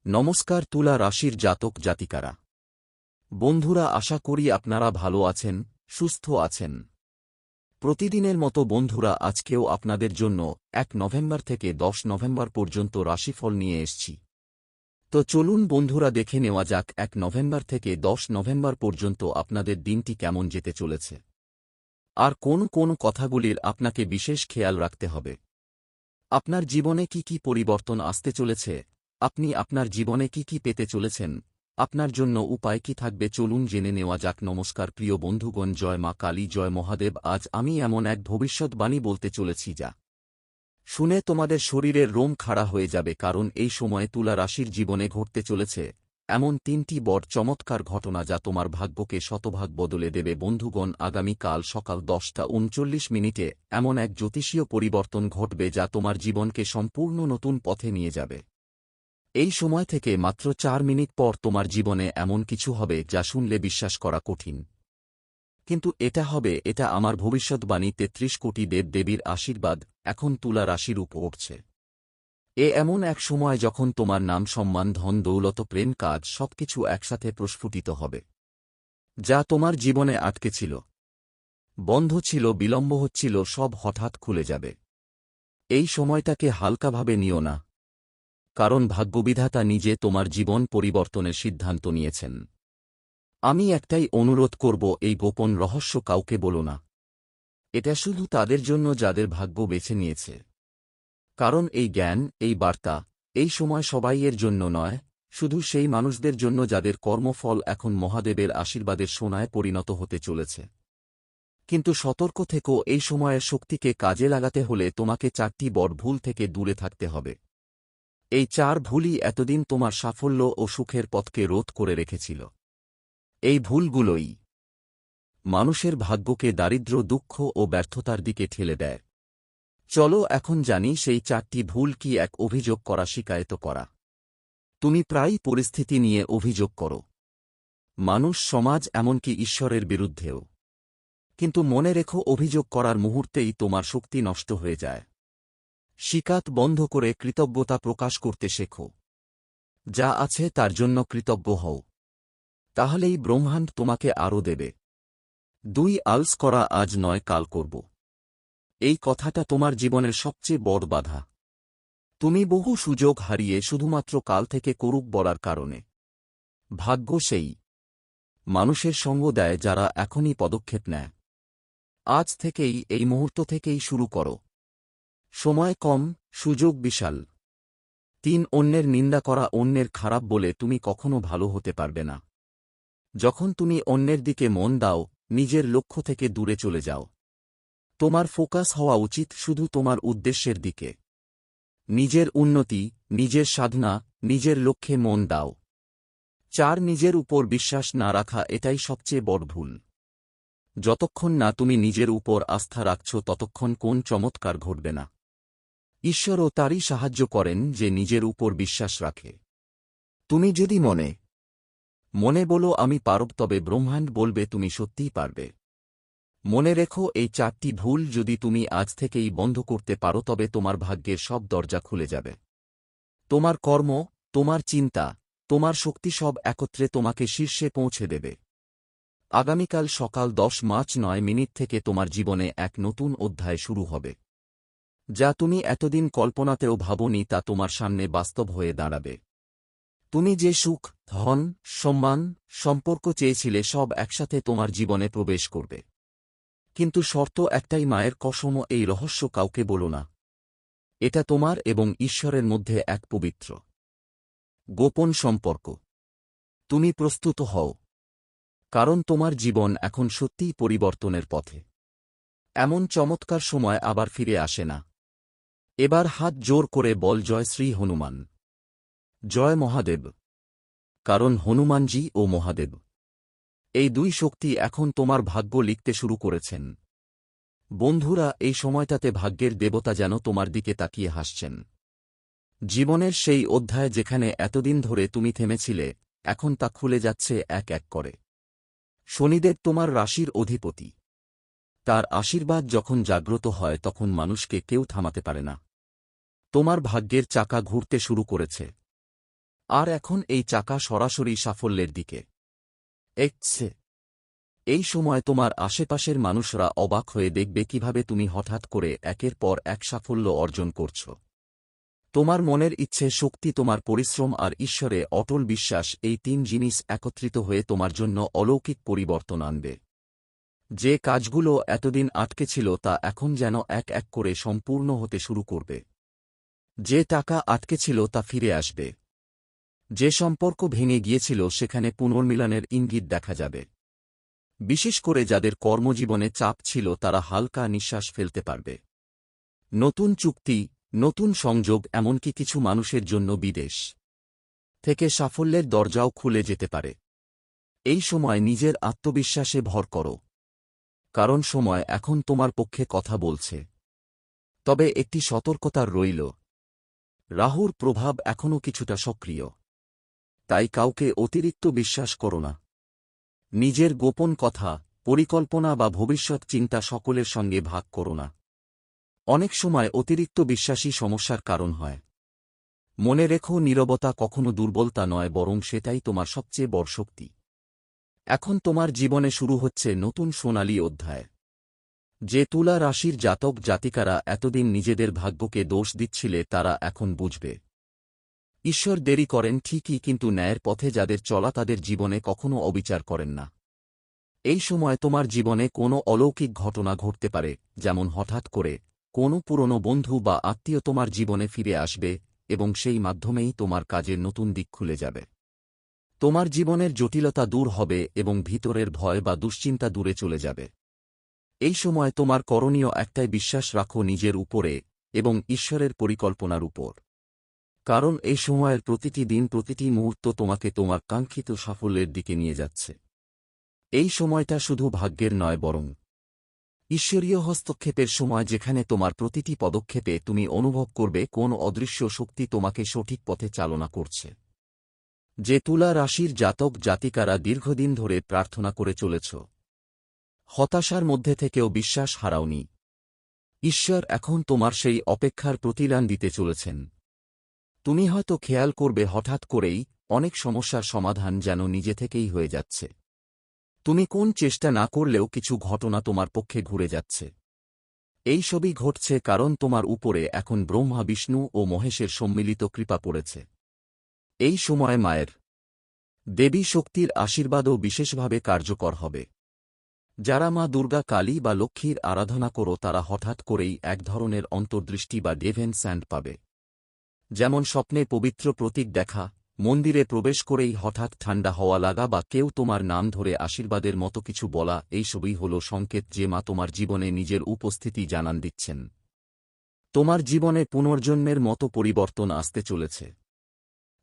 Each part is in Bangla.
নমস্কার তুলা রাশির জাতক জাতিকারা। বন্ধুরা, আশা করি আপনারা ভালো আছেন, সুস্থ আছেন। প্রতিদিনের মতো বন্ধুরা, আজকেও আপনাদের জন্য 1 নভেম্বর থেকে 10 নভেম্বর পর্যন্ত রাশিফল নিয়ে এসেছি। তো চলুন বন্ধুরা, দেখে নেওয়া যাক 1 নভেম্বর থেকে 10 নভেম্বর পর্যন্ত আপনাদের দিনটি কেমন যেতে চলেছে, আর কোন কোন কথাগুলির আপনাকে বিশেষ খেয়াল রাখতে হবে। আপনার জীবনে কি কি পরিবর্তন আসতে চলেছে, আপনি আপনার জীবনে কি কি পেতে চলেছেন, আপনার জন্য উপায় কি থাকবে, চলুন জেনে নেওয়া যাক। নমস্কার প্রিয় বন্ধুগণ, জয় মা কালী, জয় মহাদেব। আজ আমি এমন এক ভবিষ্যৎবাণী বলতে চলেছি যা শুনে তোমাদের শরীরের রোম খাড়া হয়ে যাবে, কারণ এই সময়ে তুলা রাশির জীবনে ঘটতে চলেছে এমন 3টি বড় চমৎকার ঘটনা যা তোমার ভাগ্যকে শতভাগ বদলে দেবে। বন্ধুগণ, আগামীকাল সকাল 10টা 39 এমন এক জ্যোতিষীয় পরিবর্তন ঘটবে যা তোমার জীবনকে সম্পূর্ণ নতুন পথে নিয়ে যাবে। এই সময় থেকে মাত্র 4 মিনিট পর তোমার জীবনে এমন কিছু হবে যা শুনলে বিশ্বাস করা কঠিন, কিন্তু এটা হবে। এটা আমার ভবিষ্যৎবাণী। 33 কোটি দেবদেবীর আশীর্বাদ এখন তুলা রাশির উপর উঠছে। এমন এক সময় যখন তোমার নাম, সম্মান, ধন দৌলত, প্রেম, কাজ সবকিছু একসাথে প্রস্ফুটিত হবে। যা তোমার জীবনে আটকে ছিল, বন্ধ ছিল, বিলম্ব হচ্ছিল, সব হঠাৎ খুলে যাবে। এই সময়টাকে হালকাভাবে নিও না, কারণ ভাগ্যবিধাতা নিজে তোমার জীবন পরিবর্তনের সিদ্ধান্ত নিয়েছেন। আমি একটাই অনুরোধ করব, এই গোপন রহস্য কাউকে বলো না। এটা শুধু তাদের জন্য যাদের ভাগ্য বেছে নিয়েছে। কারণ এই জ্ঞান, এই বার্তা এই সময় সবাইয়ের জন্য নয়, শুধু সেই মানুষদের জন্য যাদের কর্মফল এখন মহাদেবের আশীর্বাদের সোনায় পরিণত হতে চলেছে। কিন্তু সতর্ক থেকো, এই সময়ের শক্তিকে কাজে লাগাতে হলে তোমাকে 4টি বড় ভুল থেকে দূরে থাকতে হবে। এই 4 ভুলই এতদিন তোমার সাফল্য ও সুখের পথকে রোধ করে রেখেছিল। এই ভুলগুলোই মানুষের ভাগ্যকে দারিদ্র্য, দুঃখ ও ব্যর্থতার দিকে ঠেলে দেয়। চলো এখন জানি সেই 4টি ভুল কি। 1. অভিযোগ করা, শিকায়ত করা। তুমি প্রায়ই পরিস্থিতি নিয়ে অভিযোগ করো, মানুষ, সমাজ, এমনকি ঈশ্বরের বিরুদ্ধেও। কিন্তু মনে রেখো, অভিযোগ করার মুহূর্তেই তোমার শক্তি নষ্ট হয়ে যায়। শিকায়ত বন্ধ করে কৃতজ্ঞতা প্রকাশ করতে শেখো। যা আছে তার জন্য কৃতজ্ঞ হও, তাহলেই ব্রহ্মাণ্ড তোমাকে আরও দেবে। 2. আলস করা, আজ নয় কাল করব। এই কথাটা তোমার জীবনের সবচেয়ে বড় বাধা। তুমি বহু সুযোগ হারিয়ে শুধুমাত্র কাল থেকে করুক বলার কারণে। ভাগ্য সেই মানুষের সঙ্গ দেয় যারা এখনই পদক্ষেপ নেয়। আজ থেকেই, এই মুহূর্ত থেকেই শুরু করো। সময় কম, সুযোগ বিশাল। 3. অন্যের নিন্দা করা, অন্যের খারাপ বলে তুমি কখনো ভালো হতে পারবে না। যখন তুমি অন্যের দিকে মন দাও, নিজের লক্ষ্য থেকে দূরে চলে যাও। তোমার ফোকাস হওয়া উচিত শুধু তোমার উদ্দেশ্যের দিকে। নিজের উন্নতি, নিজের সাধনা, নিজের লক্ষ্যে মন দাও। 4. নিজের উপর বিশ্বাস না রাখা, এটাই সবচেয়ে বড় ভুল। যতক্ষণ না তুমি নিজের উপর আস্থা রাখছ, ততক্ষণ কোন চমৎকার ঘটবে না। ঈশ্বরও তারই সাহায্য করেন যে নিজের উপর বিশ্বাস রাখে। তুমি যদি মনে মনে বলো আমি পারব, তবে ব্রহ্মাণ্ড বলবে তুমি সত্যিই পারবে। মনে রেখো, এই 4টি ভুল যদি তুমি আজ থেকেই বন্ধ করতে পারো, তবে তোমার ভাগ্যের সব দরজা খুলে যাবে। তোমার কর্ম, তোমার চিন্তা, তোমার শক্তি সব একত্রে তোমাকে শীর্ষে পৌঁছে দেবে। আগামীকাল সকাল 10:09 থেকে তোমার জীবনে এক নতুন অধ্যায় শুরু হবে। যা তুমি এতদিন কল্পনাতেও ভাবোনি, তা তোমার সামনে বাস্তব হয়ে দাঁড়াবে। তুমি যে সুখ, ধন, সম্মান, সম্পর্ক চেয়েছিলে, সব একসাথে তোমার জীবনে প্রবেশ করবে। কিন্তু শর্ত একটাই, মায়ের কসম, এই রহস্য কাউকে বলো না। এটা তোমার এবং ঈশ্বরের মধ্যে এক পবিত্র গোপন সম্পর্ক। তুমি প্রস্তুত হও, কারণ তোমার জীবন এখন সত্যিই পরিবর্তনের পথে। এমন চমৎকার সময় আবার ফিরে আসে না। এবার হাত জোর করে বল, জয় শ্রী হনুমান, জয় মহাদেব। কারণ হনুমানজি ও মহাদেব, এই 2 শক্তি এখন তোমার ভাগ্য লিখতে শুরু করেছেন। বন্ধুরা, এই সময়টাতে ভাগ্যের দেবতা যেন তোমার দিকে তাকিয়ে হাসছেন। জীবনের সেই অধ্যায় যেখানে এতদিন ধরে তুমি থেমেছিলে, এখন তা খুলে যাচ্ছে এক এক করে। শনিদেব তোমার রাশির অধিপতি। তার আশীর্বাদ যখন জাগ্রত হয়, তখন মানুষকে কেউ থামাতে পারে না। তোমার ভাগ্যের চাকা ঘুরতে শুরু করেছে। আর এখন এই চাকা সরাসরি সাফল্যের দিকে এগছে। এই সময় তোমার আশেপাশের মানুষরা অবাক হয়ে দেখবে কিভাবে তুমি হঠাৎ করে একের পর এক সাফল্য অর্জন করছ। তোমার মনের ইচ্ছে, শক্তি, তোমার পরিশ্রম আর ঈশ্বরে অটল বিশ্বাস, এই 3 জিনিস একত্রিত হয়ে তোমার জন্য অলৌকিক পরিবর্তন আনবে। যে কাজগুলো এতদিন আটকে ছিল তা এখন যেন এক এক করে সম্পূর্ণ হতে শুরু করবে। যে টাকা আটকে ছিল তা ফিরে আসবে। যে সম্পর্ক ভেঙে গিয়েছিল সেখানে পুনর্মিলনের ইঙ্গিত দেখা যাবে। বিশেষ করে যাদের কর্মজীবনে চাপ ছিল তারা হালকা নিঃশ্বাস ফেলতে পারবে। নতুন চুক্তি, নতুন সংযোগ, এমনকি কিছু মানুষের জন্য বিদেশ থেকে সাফল্যের দরজাও খুলে যেতে পারে। এই সময় নিজের আত্মবিশ্বাসে ভর করো, কারণ সময় এখন তোমার পক্ষে কথা বলছে। তবে একটি সতর্কতার রইল, রাহুর প্রভাব এখনও কিছুটা সক্রিয়, তাই কাউকে অতিরিক্ত বিশ্বাস করো না। নিজের গোপন কথা, পরিকল্পনা বা ভবিষ্যৎ চিন্তা সকলের সঙ্গে ভাগ করো না। অনেক সময় অতিরিক্ত বিশ্বাসী সমস্যার কারণ হয়। মনে রেখো, নীরবতা কখনো দুর্বলতা নয়, বরং সেটাই তোমার সবচেয়ে বড় শক্তি। এখন তোমার জীবনে শুরু হচ্ছে নতুন সোনালী অধ্যায়। যে তুলা রাশির জাতক জাতিকারা এতদিন নিজেদের ভাগ্যকে দোষ দিচ্ছিলে তারা এখন বুঝবে, ঈশ্বর দেরি করেন ঠিকই, কিন্তু ন্যায়ের পথে যাদের চলা তাদের জীবনে কখনো অবিচার করেন না। এই সময় তোমার জীবনে কোনো অলৌকিক ঘটনা ঘটতে পারে, যেমন হঠাৎ করে কোনো পুরনো বন্ধু বা আত্মীয় তোমার জীবনে ফিরে আসবে এবং সেই মাধ্যমেই তোমার কাজের নতুন দিক খুলে যাবে। তোমার জীবনের জটিলতা দূর হবে এবং ভিতরের ভয় বা দুশ্চিন্তা দূরে চলে যাবে। এই সময় তোমার করণীয় একটাই, বিশ্বাস রাখো নিজের উপরে এবং ঈশ্বরের পরিকল্পনার উপর। কারণ এই সময়ের প্রতিটি দিন, প্রতিটি মুহূর্ত তোমাকে তোমার কাঙ্ক্ষিত সাফল্যের দিকে নিয়ে যাচ্ছে। এই সময়টা শুধু ভাগ্যের নয়, বরং ঈশ্বরীয় হস্তক্ষেপের সময়, যেখানে তোমার প্রতিটি পদক্ষেপে তুমি অনুভব করবে কোন অদৃশ্য শক্তি তোমাকে সঠিক পথে চালনা করছে। যে তুলা রাশির জাতক জাতিকারা দীর্ঘদিন ধরে প্রার্থনা করে চলেছ, হতাশার মধ্যে থেকেও বিশ্বাস হারাওনি, ঈশ্বর এখন তোমার সেই অপেক্ষার প্রতিদান দিতে চলেছেন। তুমি হয়তো খেয়াল করবে হঠাৎ করেই অনেক সমস্যার সমাধান যেন নিজে থেকেই হয়ে যাচ্ছে। তুমি কোন চেষ্টা না করলেও কিছু ঘটনা তোমার পক্ষে ঘুরে যাচ্ছে। এই সবই ঘটছে কারণ তোমার উপরে এখন ব্রহ্মা, বিষ্ণু ও মহেশের সম্মিলিত কৃপা পড়েছে। এই সময় মায়ের, দেবী শক্তির আশীর্বাদও বিশেষভাবে কার্যকর হবে। যারা মা দুর্গা, কালী বা লক্ষ্মীর আরাধনা করো তারা হঠাৎ করেই এক ধরনের অন্তর্দৃষ্টি বা ডেভেন স্যান্ড পাবে। যেমন স্বপ্নে পবিত্র প্রতীক দেখা, মন্দিরে প্রবেশ করেই হঠাৎ ঠান্ডা হওয়া লাগা বা কেউ তোমার নাম ধরে আশীর্বাদের মতো কিছু বলা, এই সবই হল সংকেত যে মা তোমার জীবনে নিজের উপস্থিতি জানান দিচ্ছেন। তোমার জীবনে পুনর্জন্মের মতো পরিবর্তন আসতে চলেছে।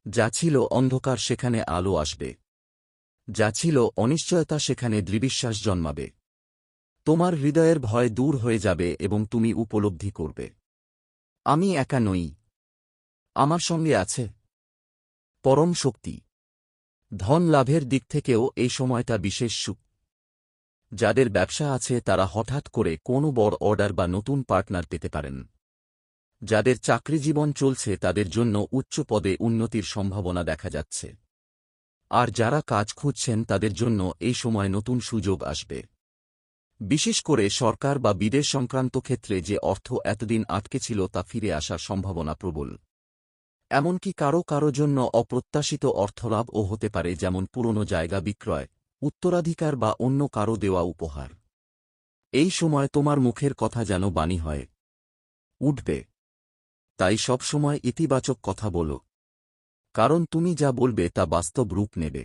যা ছিল অন্ধকার সেখানে আলো আসবে, যা ছিল অনিশ্চয়তা সেখানে দৃঢ়বিশ্বাস জন্মাবে। তোমার হৃদয়ের ভয় দূর হয়ে যাবে এবং তুমি উপলব্ধি করবে, আমি একা নই, আমার সঙ্গে আছে পরম শক্তি। ধন লাভের দিক থেকেও এই সময়টা বিশেষ সুখ। যাদের ব্যবসা আছে তারা হঠাৎ করে কোনো বড় অর্ডার বা নতুন পার্টনার পেতে পারেন। যাদের চাকরিজীবন চলছে তাদের জন্য উচ্চ পদে উন্নতির সম্ভাবনা দেখা যাচ্ছে। আর যারা কাজ খুঁজছেন তাদের জন্য এই সময় নতুন সুযোগ আসবে। বিশেষ করে সরকার বা বিদেশ সংক্রান্ত ক্ষেত্রে যে অর্থ এতদিন আটকে ছিল তা ফিরে আসার সম্ভাবনা প্রবল। এমনকি কারো কারো জন্য অপ্রত্যাশিত অর্থলাভও হতে পারে, যেমন পুরনো জায়গা বিক্রয়, উত্তরাধিকার বা অন্য কারো দেওয়া উপহার। এই সময় তোমার মুখের কথা যেন বাণী হয় উঠবে। তাই সব সময় ইতিবাচক কথা বলো, কারণ তুমি যা বলবে তা বাস্তব রূপ নেবে।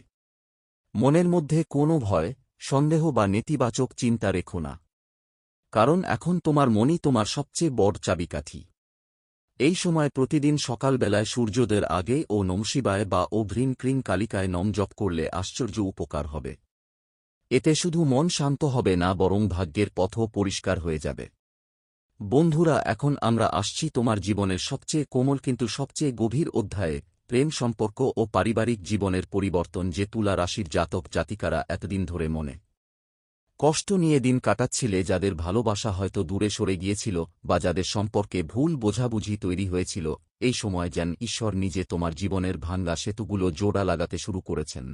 মনের মধ্যে কোনো ভয়, সন্দেহ বা নেতিবাচক চিন্তা রেখো না, কারণ এখন তোমার মনই তোমার সবচেয়ে বড় চাবিকাঠি। এই সময় প্রতিদিন সকালবেলায় সূর্যোদয়ের আগে ও নমঃ শিবায় বা ও ভ্রীং ক্রিং কালিকায় নম জপ করলে আশ্চর্য উপকার হবে। এতে শুধু মন শান্ত হবে না, বরং ভাগ্যের পথও পরিষ্কার হয়ে যাবে। বন্ধুরা, এখন আমরা আসছি তোমার জীবনের সবচেয়ে কোমল কিন্তু সবচেয়ে গভীর অধ্যায়ে, প্রেম সম্পর্ক ও পারিবারিক জীবনের পরিবর্তন। যে তুলা রাশির জাতক জাতিকারা এতদিন ধরে মনে কষ্ট নিয়ে দিন কাটাচ্ছিলে, যাদের ভালোবাসা হয়তো দূরে সরে গিয়েছিল বা যাদের সম্পর্কে ভুল বোঝাবুঝি তৈরি হয়েছিল, এই সময় যেন ঈশ্বর নিজে তোমার জীবনের ভাঙ্গা সেতুগুলো জোড়া লাগাতে শুরু করেছেন।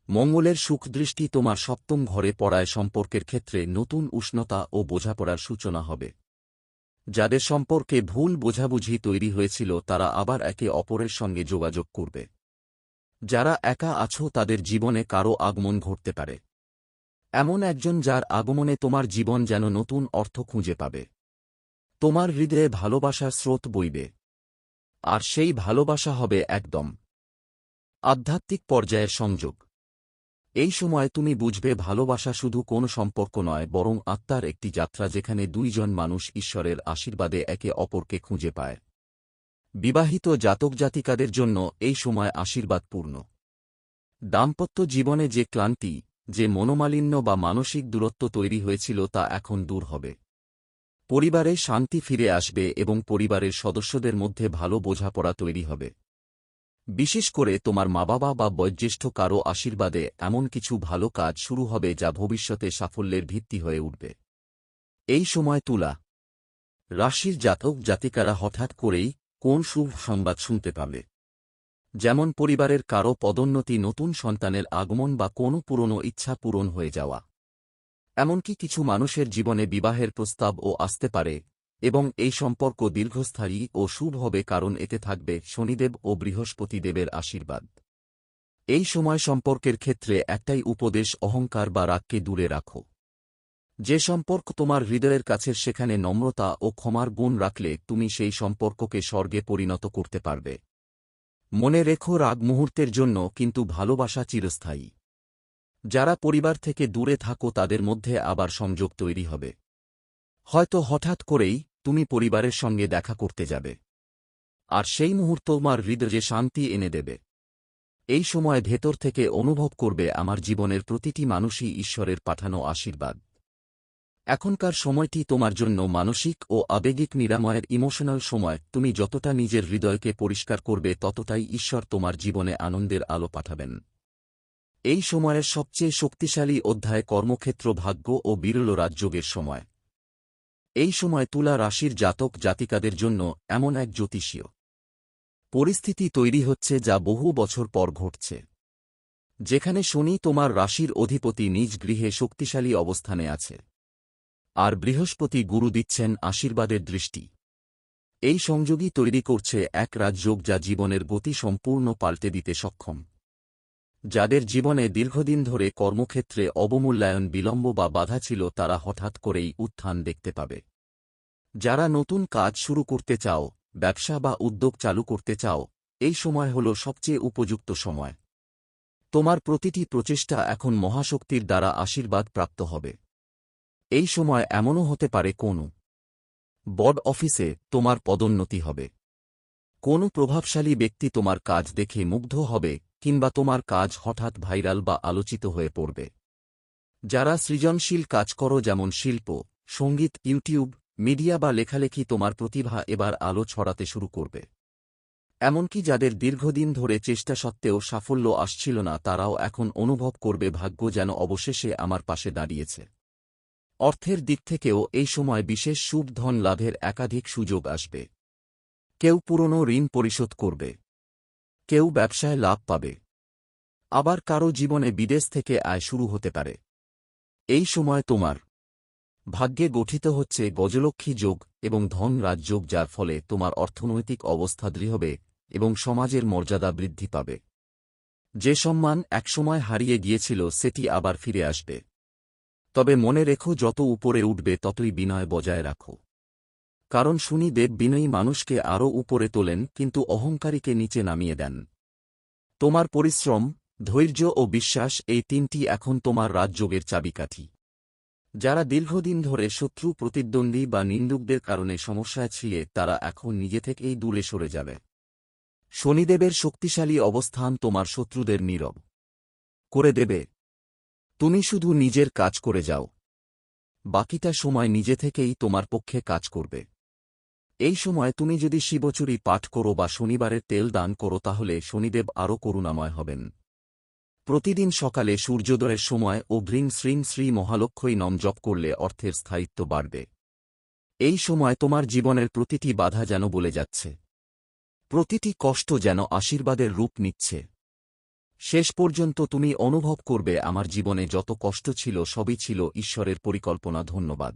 মঙ্গলের সুখদৃষ্টি তোমার সপ্তম ঘরে পড়ায় সম্পর্কের ক্ষেত্রে নতুন উষ্ণতা ও বোঝাপড়ার সূচনা হবে। যাদের সম্পর্কে ভুল বোঝাবুঝি তৈরি হয়েছিল তারা আবার একে অপরের সঙ্গে যোগাযোগ করবে। যারা একা আছো তাদের জীবনে কারো আগমন ঘটতে পারে, এমন একজন যার আগমনে তোমার জীবন যেন নতুন অর্থ খুঁজে পাবে। তোমার হৃদয়ে ভালোবাসার স্রোত বইবে, আর সেই ভালোবাসা হবে একদম আধ্যাত্মিক পর্যায়ের সংযোগ। এই সময় তুমি বুঝবে ভালোবাসা শুধু কোনো সম্পর্ক নয়, বরং আত্মার একটি যাত্রা যেখানে দুইজন মানুষ ঈশ্বরের আশীর্বাদে একে অপরকে খুঁজে পায়। বিবাহিত জাতক জাতিকাদের জন্য এই সময় আশীর্বাদপূর্ণ। দাম্পত্য জীবনে যে ক্লান্তি, যে মনোমালিন্য বা মানসিক দূরত্ব তৈরি হয়েছিল তা এখন দূর হবে। পরিবারে শান্তি ফিরে আসবে এবং পরিবারের সদস্যদের মধ্যে ভালো বোঝাপড়া তৈরি হবে। বিশেষ করে তোমার মা বাবা বা বয়োজ্যেষ্ঠ কারও আশীর্বাদে এমন কিছু ভালো কাজ শুরু হবে যা ভবিষ্যতে সাফল্যের ভিত্তি হয়ে উঠবে। এই সময় তুলা রাশির জাতক জাতিকারা হঠাৎ করেই কোন শুভ সংবাদ শুনতে পাবে, যেমন পরিবারের কারও পদোন্নতি, নতুন সন্তানের আগমন বা কোনো পুরনো ইচ্ছা পূরণ হয়ে যাওয়া। এমনকি কিছু মানুষের জীবনে বিবাহের প্রস্তাবও আসতে পারে, এবং এই সম্পর্ক দীর্ঘস্থায়ী ও শুভ হবে কারণ এতে থাকবে শনিদেব ও বৃহস্পতি দেবের আশীর্বাদ। এই সময় সম্পর্কের ক্ষেত্রে একটাই উপদেশ: অহংকার বা রাগকে দূরে রাখো। যে সম্পর্ক তোমার হৃদয়ের কাছের, সেখানে নম্রতা ও ক্ষমার গুণ রাখলে তুমি সেই সম্পর্ককে স্বর্গে পরিণত করতে পারবে। মনে রেখো, রাগ মুহূর্তের জন্য, কিন্তু ভালোবাসা চিরস্থায়ী। যারা পরিবার থেকে দূরে থাকো তাদের মধ্যে আবার সংযোগ তৈরি হবে। হয়তো হঠাৎ করেই তুমি পরিবারের সঙ্গে দেখা করতে যাবে, আর সেই মুহূর্ত তোমার হৃদয়ে শান্তি এনে দেবে। এই সময় ভেতর থেকে অনুভব করবে, আমার জীবনের প্রতিটি মানুষই ঈশ্বরের পাঠানো আশীর্বাদ। এখনকার সময়টি তোমার জন্য মানসিক ও আবেগিক নিরাময়ের ইমোশনাল সময়। তুমি যতটা নিজের হৃদয়কে পরিষ্কার করবে ততটাই ঈশ্বর তোমার জীবনে আনন্দের আলো পাঠাবেন। এই সময়ের সবচেয়ে শক্তিশালী অধ্যায় কর্মক্ষেত্র, ভাগ্য ও বিরল রাজযোগের সময়। এই সময় তুলা রাশির জাতক জাতিকাদের জন্য এমন এক জ্যোতিষীয় পরিস্থিতি তৈরি হচ্ছে যা বহু বছর পর ঘটছে, যেখানে শনি তোমার রাশির অধিপতি নিজ গৃহে শক্তিশালী অবস্থানে আছে, আর বৃহস্পতি গুরু দিচ্ছেন আশীর্বাদের দৃষ্টি। এই সংযোগই তৈরি করছে এক রাজযোগ যা জীবনের গতি সম্পূর্ণ পাল্টে দিতে সক্ষম। যাদের জীবনে দীর্ঘদিন ধরে কর্মক্ষেত্রে অবমূল্যায়ন, বিলম্ব বা বাধা ছিল, তারা হঠাৎ করেই উত্থান দেখতে পাবে। যারা নতুন কাজ শুরু করতে চাও, ব্যবসা বা উদ্যোগ চালু করতে চাও, এই সময় হল সবচেয়ে উপযুক্ত সময়। তোমার প্রতিটি প্রচেষ্টা এখন মহাশক্তির দ্বারা আশীর্বাদ প্রাপ্ত হবে। এই সময় এমনও হতে পারে কোনো বড় অফিসে তোমার পদোন্নতি হবে, কোনো প্রভাবশালী ব্যক্তি তোমার কাজ দেখে মুগ্ধ হবে, কিংবা তোমার কাজ হঠাৎ ভাইরাল বা আলোচিত হয়ে পড়বে। যারা সৃজনশীল কাজ করো, যেমন শিল্প, সঙ্গীত, ইউটিউব, মিডিয়া বা লেখালেখি, তোমার প্রতিভা এবার আলো ছড়াতে শুরু করবে। এমনকি যাদের দীর্ঘদিন ধরে চেষ্টা সত্ত্বেও সাফল্য আসছিল না, তারাও এখন অনুভব করবে, ভাগ্য যেন অবশেষে আমার পাশে দাঁড়িয়েছে। অর্থের দিক থেকেও এই সময় বিশেষ শুভ ধন লাভের একাধিক সুযোগ আসবে। কেউ পুরনো ঋণ পরিশোধ করবে, কেউ ব্যবসায় লাভ পাবে, আবার কারো জীবনে বিদেশ থেকে আয় শুরু হতে পারে। এই সময় তোমার ভাগ্যে গঠিত হচ্ছে গজলক্ষ্মী যোগ এবং ধন রাজযোগ, যার ফলে তোমার অর্থনৈতিক অবস্থা দৃঢ় হবে এবং সমাজের মর্যাদা বৃদ্ধি পাবে। যে সম্মান একসময় হারিয়ে গিয়েছিল সেটি আবার ফিরে আসবে। তবে মনে রেখো, যত উপরে উঠবে ততই বিনয় বজায় রাখো, কারণ শনি দেব বিনয়ী মানুষকে আরও উপরে তোলেন, কিন্তু অহংকারীকে নিচে নামিয়ে দেন। তোমার পরিশ্রম, ধৈর্য ও বিশ্বাস, এই তিনটি এখন তোমার রাজযোগের চাবিকাঠি। যারা দীর্ঘদিন ধরে শত্রু, প্রতিদ্বন্দ্বী বা নিন্দুকদের কারণে সমস্যায় ছিলে, তারা এখন নিজে থেকেই দূরে সরে যাবে। শনিদেবের শক্তিশালী অবস্থান তোমার শত্রুদের নীরব করে দেবে। তুমি শুধু নিজের কাজ করে যাও, বাকিটা সময় নিজে থেকেই তোমার পক্ষে কাজ করবে। এই সময় তুমি যদি শিবচুরি পাঠ করো বা শনিবারের তেল দান করো, তাহলে শনিদেব আরও করুণাময় হবেন। প্রতিদিন সকালে সূর্যোদয়ের সময় ও হ্রিং শ্রীং শ্রী মহালক্ষ্মী নাম জপ করলে অর্থের স্থায়িত্ব বাড়বে। এই সময় তোমার জীবনের প্রতিটি বাধা যেন বলে যাচ্ছে, প্রতিটি কষ্ট যেন আশীর্বাদের রূপ নিচ্ছে। শেষ পর্যন্ত তুমি অনুভব করবে আমার জীবনে যত কষ্ট ছিল সবই ছিল ঈশ্বরের পরিকল্পনা। ধন্যবাদ।